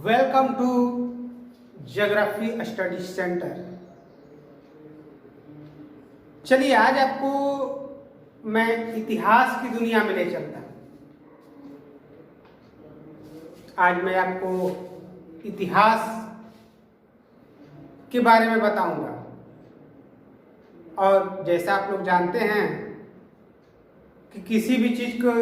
Welcome to geography study centre. चलिए आज आपको मैं इतिहास की दुनिया में ले चलता हूँ। आज मैं आपको इतिहास के बारे में बताऊंगा और जैसा आप लोग जानते हैं कि किसी भी चीज को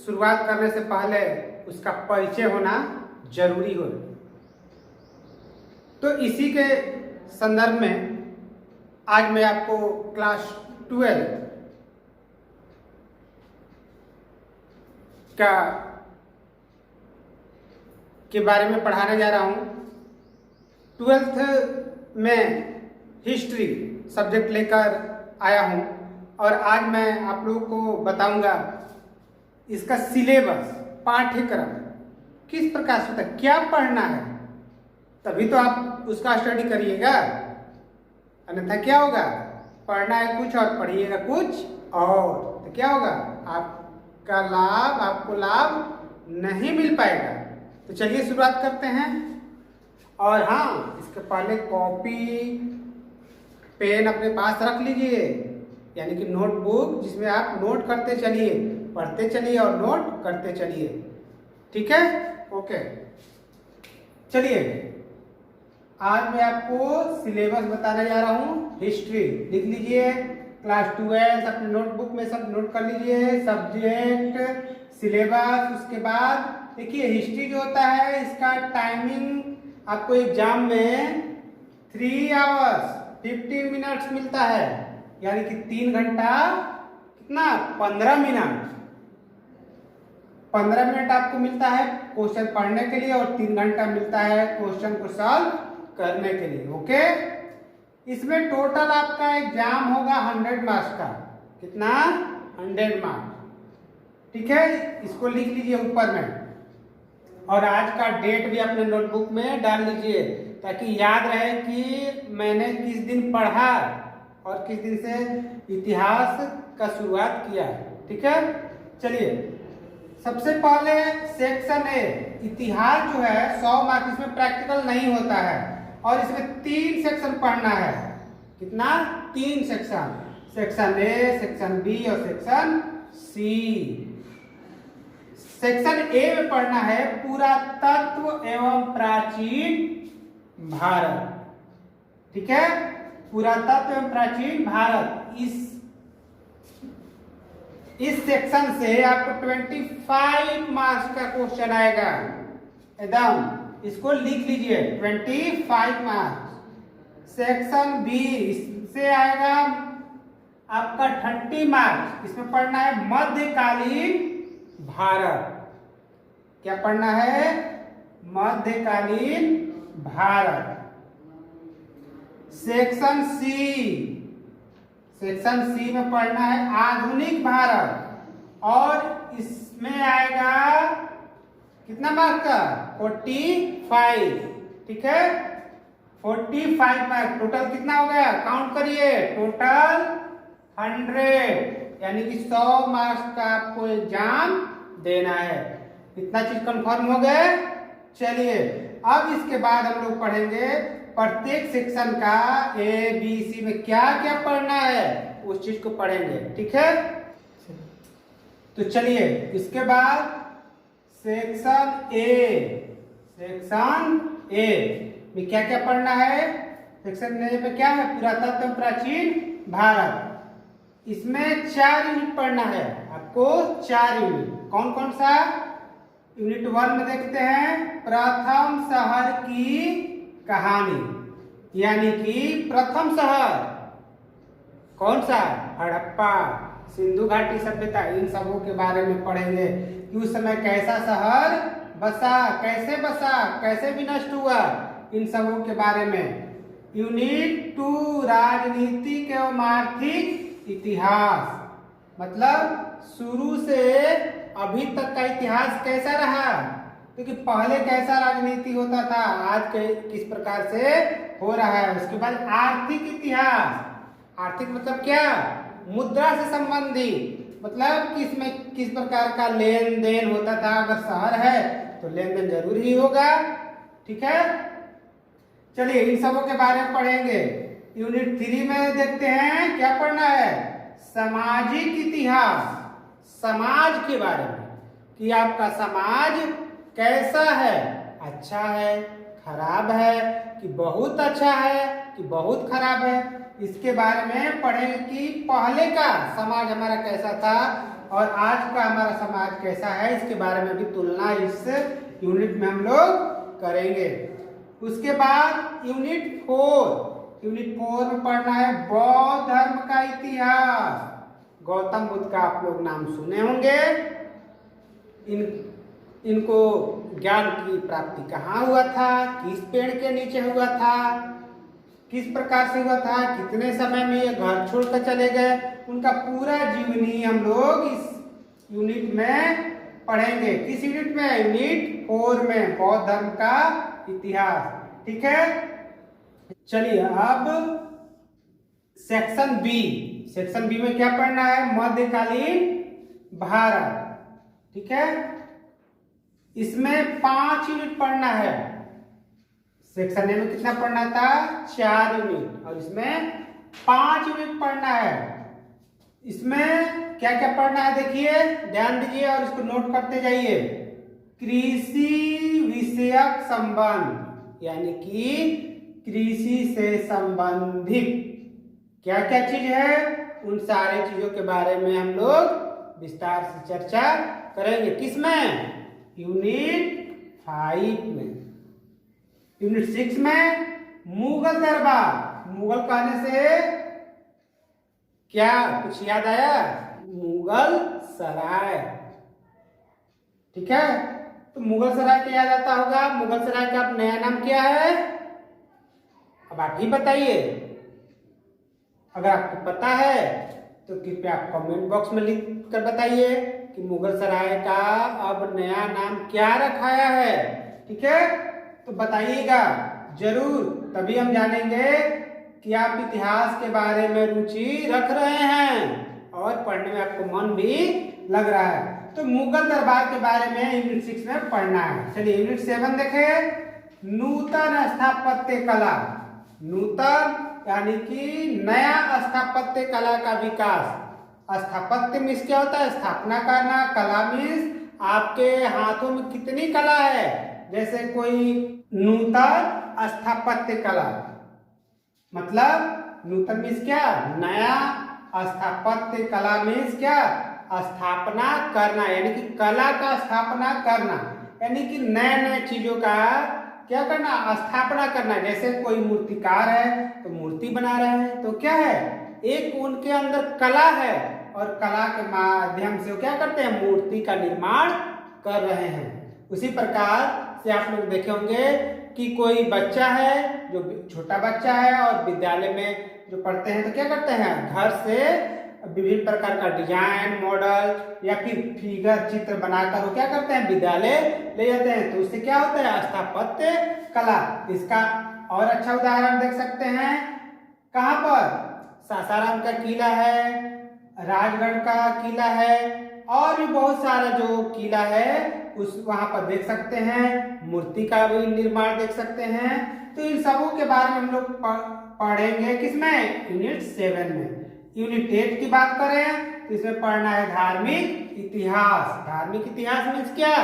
शुरुआत करने से पहले उसका परिचय होना जरूरी हो। तो इसी के संदर्भ में आज मैं आपको क्लास 12 का के बारे में पढ़ाने जा रहा हूँ। 12th में हिस्ट्री सब्जेक्ट लेकर आया हूँ और आज मैं आप लोगों को बताऊंगा इसका सिलेबस, पाठ्यक्रम किस प्रकार से होता है, क्या पढ़ना है, तभी तो आप उसका स्टडी करिएगा। अन्यथा क्या होगा, पढ़ना है कुछ और पढ़िएगा कुछ और, तो क्या होगा, आपको लाभ नहीं मिल पाएगा। तो चलिए शुरुआत करते हैं। और हाँ, इसके पहले कॉपी पेन अपने पास रख लीजिए, यानी कि नोटबुक जिसमें आप नोट करते चलिए, पढ़ते चलिए और नोट करते चलिए। ठीक है, ओके। चलिए आज मैं आपको सिलेबस बताने जा रहा हूँ। हिस्ट्री लिख लीजिए, क्लास 12 अपने नोटबुक में सब नोट कर लीजिए, सब्जेक्ट, सिलेबस। उसके बाद देखिए हिस्ट्री जो होता है इसका टाइमिंग आपको एग्जाम में 3 आवर्स 15 मिनट्स मिलता है, यानी कि 3 घंटा कितना 15 मिनट 15 मिनट आपको मिलता है क्वेश्चन पढ़ने के लिए और 3 घंटा मिलता है क्वेश्चन को सॉल्व करने के लिए। ओके, इसमें टोटल आपका एग्जाम होगा 100 मार्क्स का। कितना, 100 मार्क्स। ठीक है, इसको लिख लीजिए ऊपर में और आज का डेट भी अपने नोटबुक में डाल लीजिए ताकि याद रहे कि मैंने किस दिन पढ़ा और किस दिन से इतिहास का शुरुआत किया। ठीक है, चलिए सबसे पहले सेक्शन ए, इतिहास जो है 100 मार्क्स, इसमें प्रैक्टिकल नहीं होता है और इसमें 3 सेक्शन पढ़ना है। कितना, 3 section, section A, section B और सेक्शन सी। सेक्शन ए में पढ़ना है पुरातत्व एवं प्राचीन भारत। ठीक है, पुरातत्व एवं प्राचीन भारत। इस सेक्शन से आपको 25 मार्क्स का क्वेश्चन आएगा एकदम, इसको लिख लीजिए 25 मार्क्स। सेक्शन बी इससे आएगा आपका 30 मार्क्स। इसमें पढ़ना है मध्यकालीन भारत। क्या पढ़ना है, मध्यकालीन भारत। सेक्शन सी में पढ़ना है आधुनिक भारत और इसमें आएगा कितना मार्क का, 45। ठीक है, 45 मार्क। टोटल कितना हो गया, काउंट करिए, टोटल 100, यानी कि 100 मार्क्स का आपको एग्जाम देना है। इतना चीज कंफर्म हो गए। चलिए अब इसके बाद हम लोग पढ़ेंगे प्रत्येक सेक्शन का ए बी सी में क्या क्या पढ़ना है, उस चीज को पढ़ेंगे। ठीक है, तो चलिए इसके बाद सेक्शन ए में क्या क्या पढ़ना है। सेक्शन ए में क्या है, पुरातत्व एवं प्राचीन भारत। इसमें 4 यूनिट पढ़ना है आपको, 4 यूनिट। कौन कौन सा, यूनिट 1 में देखते हैं प्रथम शहर की कहानी, यानी कि प्रथम शहर कौन सा, हड़प्पा, सिंधु घाटी सभ्यता, इन सबों के बारे में पढ़ेंगे कि उस समय कैसा शहर बसा, कैसे विनष्ट हुआ, इन सबों के बारे में। यूनिट 2 राजनीतिक एवं आर्थिक इतिहास, मतलब शुरू से अभी तक का इतिहास कैसा रहा, क्योंकि पहले कैसा राजनीति होता था, आज के किस प्रकार से हो रहा है। उसके बाद आर्थिक इतिहास, आर्थिक मतलब क्या, मुद्रा से संबंधित, मतलब किस प्रकार का लेन देन होता था। अगर शहर है तो लेन देन जरूर ही होगा। ठीक है, चलिए इन सबों के बारे में पढ़ेंगे। यूनिट 3 में देखते हैं क्या पढ़ना है, सामाजिक इतिहास, समाज के बारे में कि आपका समाज कैसा है, अच्छा है, खराब है कि बहुत अच्छा है कि बहुत खराब है, इसके बारे में पढ़ेंगे कि पहले का समाज हमारा कैसा था और आज का हमारा समाज कैसा है, इसके बारे में भी तुलना इस यूनिट में हम लोग करेंगे। उसके बाद यूनिट 4 में पढ़ना है बौद्ध धर्म का इतिहास। गौतम बुद्ध का आप लोग नाम सुने होंगे, इनको ज्ञान की प्राप्ति कहाँ हुआ था, किस पेड़ के नीचे हुआ था, किस प्रकार से हुआ था, कितने समय में ये घर छोड़कर चले गए, उनका पूरा जीवनी हम लोग इस यूनिट में पढ़ेंगे। किस यूनिट में, यूनिट 4 में बौद्ध धर्म का इतिहास। ठीक है, चलिए अब सेक्शन बी में क्या पढ़ना है, मध्यकालीन भारत। ठीक है, इसमें 5 यूनिट पढ़ना है। सेक्शन ए में कितना पढ़ना था, 4 यूनिट, और इसमें 5 यूनिट पढ़ना है। इसमें क्या क्या पढ़ना है देखिए, ध्यान दीजिए और इसको नोट करते जाइए। कृषि विषयक संबंध, यानी कि कृषि से संबंधित क्या क्या चीज है, उन सारे चीजों के बारे में हम लोग विस्तार से चर्चा करेंगे। किसमें, यूनिट 5 में। यूनिट 6 में मुगल दरबार। मुगल कहने से क्या कुछ याद आया, मुगल सराय। ठीक है, तो मुगल सराय क्या याद आता होगा, मुगल सराय का अब नया नाम क्या है, अब आप ही बताइए। अगर आपको पता है तो कृपया आप कमेंट बॉक्स में लिख कर बताइए कि मुगल सराय का अब नया नाम क्या रखाया है। ठीक है, तो बताइएगा जरूर, तभी हम जानेंगे कि आप इतिहास के बारे में रुचि रख रहे हैं और पढ़ने में आपको मन भी लग रहा है। तो मुगल दरबार के बारे में यूनिट 6 में पढ़ना है। चलिए यूनिट 7 देखें, नूतन स्थापत्य कला। नूतन यानी कि नया स्थापत्य कला का विकास। स्थापत्य मीन्स क्या होता है, स्थापना करना, कला मीन्स आपके हाथों में कितनी कला है, जैसे कोई नूतन स्थापत्य कला, मतलब नूतन मीन्स क्या, नया, स्थापत्य कला मीन्स क्या, स्थापना करना, यानी कि कला का स्थापना करना, यानी कि नए नए चीजों का क्या करना, स्थापना करना। जैसे कोई मूर्तिकार है तो मूर्ति बना रहे हैं, तो क्या है, एक उनके अंदर कला है और कला के माध्यम से वो क्या करते हैं, मूर्ति का निर्माण कर रहे हैं। उसी प्रकार से आप लोग देखे होंगे कि कोई बच्चा है जो छोटा बच्चा है और विद्यालय में जो पढ़ते हैं तो क्या करते हैं, घर से विभिन्न प्रकार का डिजाइन, मॉडल या फिर फिगर, चित्र बनाकर वो क्या करते हैं, विद्यालय ले जाते हैं। तो उससे क्या होता है, स्थापत्य कला। इसका और अच्छा उदाहरण देख सकते हैं, कहाँ पर, सासाराम का किला है, राजगढ़ का किला है और भी बहुत सारा जो किला है उस वहां पर देख सकते हैं, मूर्ति का भी निर्माण देख सकते हैं। तो इन सबों के बारे में हम लोग पढ़ेंगे किसमें, यूनिट 7 में। यूनिट 8 की बात करें तो इसमें पढ़ना है धार्मिक इतिहास। धार्मिक इतिहास मीन्स क्या,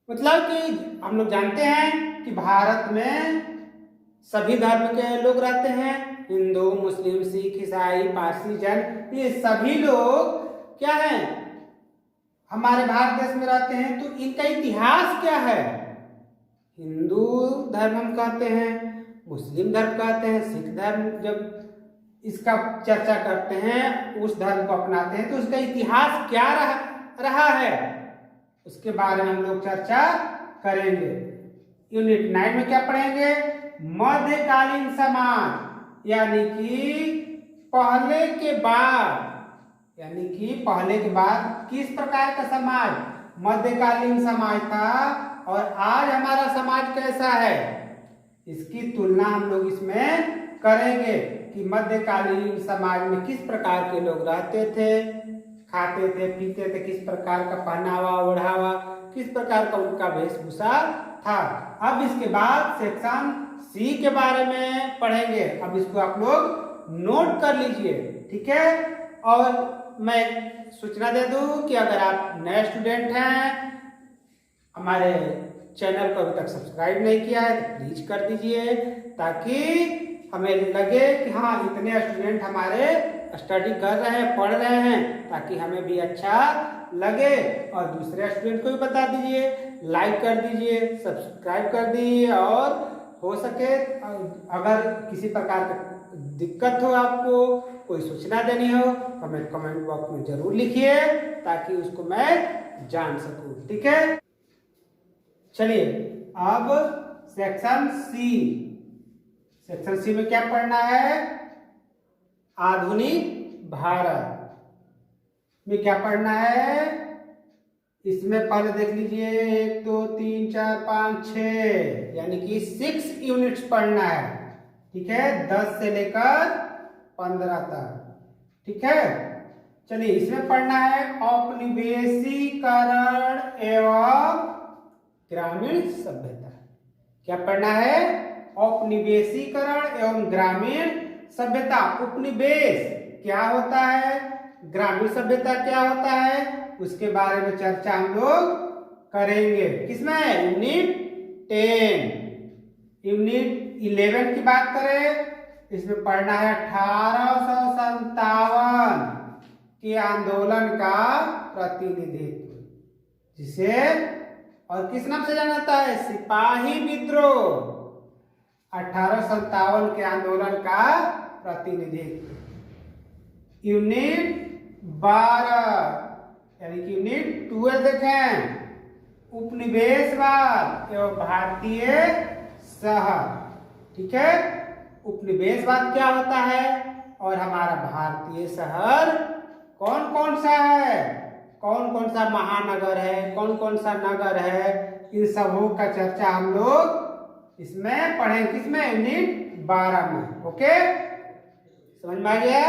मतलब कि हम लोग जानते हैं कि भारत में सभी धर्म के लोग रहते हैं, हिंदू, मुस्लिम, सिख, ईसाई, पारसी, जैन, ये सभी लोग क्या हैं, हमारे भारत देश में रहते हैं। तो इनका इतिहास क्या है, हिंदू धर्म हम कहते हैं, मुस्लिम धर्म कहते हैं, सिख धर्म जब इसका चर्चा करते हैं, उस धर्म को अपनाते हैं, तो उसका इतिहास क्या रहा है, उसके बारे में हम लोग चर्चा करेंगे। यूनिट 9 में क्या पढ़ेंगे, मध्यकालीन समाज, यानी कि पहले के बाद, यानी कि पहले के बाद किस प्रकार का समाज मध्यकालीन समाज था और आज हमारा समाज कैसा है, इसकी तुलना हम लोग इसमें करेंगे कि मध्यकालीन समाज में किस प्रकार के लोग रहते थे, खाते थे, पीते थे, किस प्रकार का पहनावा ओढ़ावा किस प्रकार का उनका वेशभूषा था। अब इसके बाद सेक्शन सी के बारे में पढ़ेंगे। अब इसको आप लोग नोट कर लीजिए, ठीक है। और मैं सूचना दे दूं कि अगर आप नए स्टूडेंट हैं, हमारे चैनल को अभी तक सब्सक्राइब नहीं किया है तो प्लीज कर दीजिए, ताकि हमें लगे कि हाँ इतने स्टूडेंट हमारे स्टडी कर रहे हैं, पढ़ रहे हैं, ताकि हमें भी अच्छा लगे। और दूसरे स्टूडेंट को भी बता दीजिए, लाइक कर दीजिए, सब्सक्राइब कर दीजिए। और हो सके अगर किसी प्रकार का दिक्कत हो, आपको कोई सूचना देनी हो, हमें कमेंट बॉक्स में जरूर लिखिए, ताकि उसको मैं जान सकूं, ठीक है। चलिए अब सेक्शन सी। सेक्शन सी में क्या पढ़ना है? आधुनिक भारत में क्या पढ़ना है? इसमें पहले देख लीजिए 1 2 3 4 5 6 यानी कि 6 यूनिट्स पढ़ना है, ठीक है। 10 से लेकर 15 तक, ठीक है। चलिए इसमें पढ़ना है औपनिवेशीकरण एवं ग्रामीण सभ्यता। क्या पढ़ना है? औपनिवेशीकरण एवं ग्रामीण सभ्यता। उपनिवेश क्या होता है, ग्रामीण सभ्यता क्या होता है, उसके बारे में चर्चा हम लोग करेंगे। किसमें? यूनिट 10। यूनिट 11 की बात करें, इसमें पढ़ना है 1857 के आंदोलन का प्रतिनिधित्व, जिसे और किस नाम से जाना जाता है? सिपाही विद्रोह। 1857 के आंदोलन का प्रतिनिधित्व। यूनिट 12 यानी कि यूनिट 12 देखें, उपनिवेशवाद एवं भारतीय शहर, ठीक है। उपनिवेशवाद क्या होता है और हमारा भारतीय शहर कौन कौन सा है, कौन कौन सा महानगर है, कौन कौन सा नगर है, इन सबों का चर्चा हम लोग इसमें पढ़ेंगे। किसमें? यूनिट 12 में। ओके, समझ में आ गया?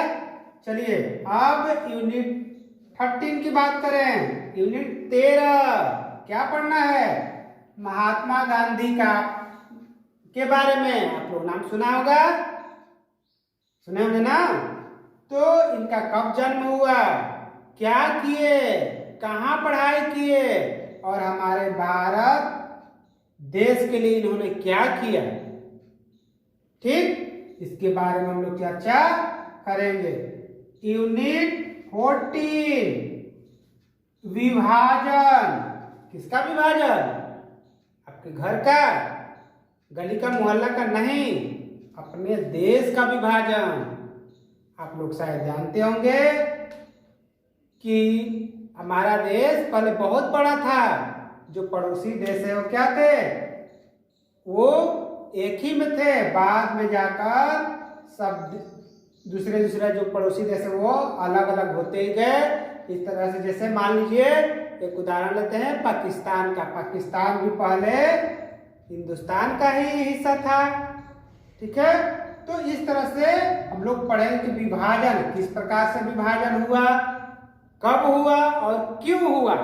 चलिए अब यूनिट 13 की बात करें। यूनिट 13 क्या पढ़ना है? महात्मा गांधी का के बारे में आप लोग नाम सुना होगा, सुने होंगे ना। तो इनका कब जन्म हुआ, क्या किए, कहाँ पढ़ाई किए, और हमारे भारत देश के लिए इन्होंने क्या किया, ठीक, इसके बारे में हम लोग चर्चा करेंगे। यूनिट 14 विभाजन। किसका विभाजन? आपके घर का, गली का, मोहल्ला का नहीं, अपने देश का विभाजन। आप लोग शायद जानते होंगे कि हमारा देश पहले बहुत बड़ा था, जो पड़ोसी देश है वो क्या थे? वो एक ही में थे, बाद में जाकर सब दूसरे दूसरे जो पड़ोसी देश है वो अलग अलग होते ही गए। इस तरह से जैसे मान लीजिए एक उदाहरण लेते हैं पाकिस्तान का। पाकिस्तान भी पहले हिंदुस्तान का ही हिस्सा था, ठीक है। तो इस तरह से हम लोग पढ़ेंगे कि विभाजन किस प्रकार से विभाजन हुआ, कब हुआ और क्यों हुआ,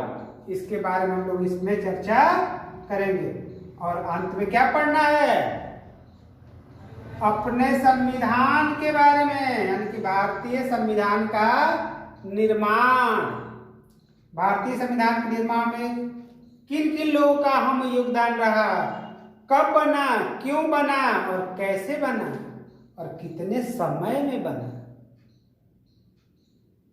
इसके बारे में हम लोग इसमें चर्चा करेंगे। और अंत में क्या पढ़ना है? अपने संविधान के बारे में, यानी कि भारतीय संविधान का निर्माण। भारतीय संविधान के निर्माण में किन किन लोगों का अहम योगदान रहा, कब बना, क्यों बना और कैसे बना और कितने समय में बना,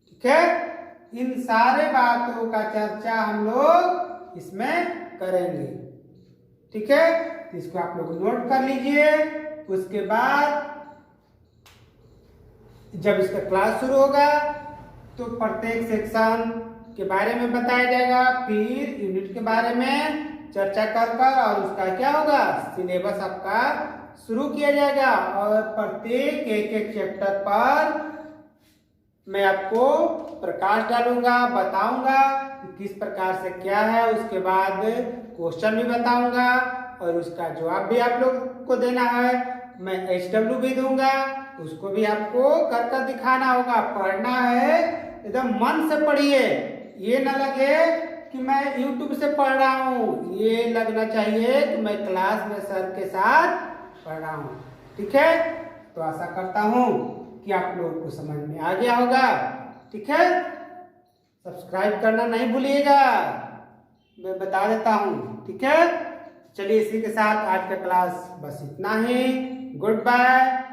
ठीक है। इन सारे बातों का चर्चा हम लोग इसमें करेंगे, ठीक है। इसको आप लोग नोट कर लीजिए। उसके बाद जब इसका क्लास शुरू होगा तो प्रत्येक सेक्शन के बारे में बताया जाएगा, फिर यूनिट के बारे में चर्चा कर और उसका क्या होगा, सिलेबस आपका शुरू किया जाएगा। और प्रत्येक एक एक चैप्टर पर मैं आपको प्रकाश डालूंगा, बताऊंगा कि किस प्रकार से क्या है। उसके बाद क्वेश्चन भी बताऊंगा और उसका जवाब भी आप लोग को देना है। मैं HW भी दूंगा, उसको भी आपको कर कर दिखाना होगा। पढ़ना है एकदम मन से पढ़िए, ये ना लगे कि मैं YouTube से पढ़ रहा हूँ, ये लगना चाहिए कि मैं क्लास में सर के साथ पढ़ रहा हूँ। ठीक है, तो आशा करता हूँ कि आप लोगों को समझ में आ गया होगा। ठीक है, सब्सक्राइब करना नहीं भूलिएगा, मैं बता देता हूँ। ठीक है, चलिए इसी के साथ आज का क्लास बस इतना ही। Good bye.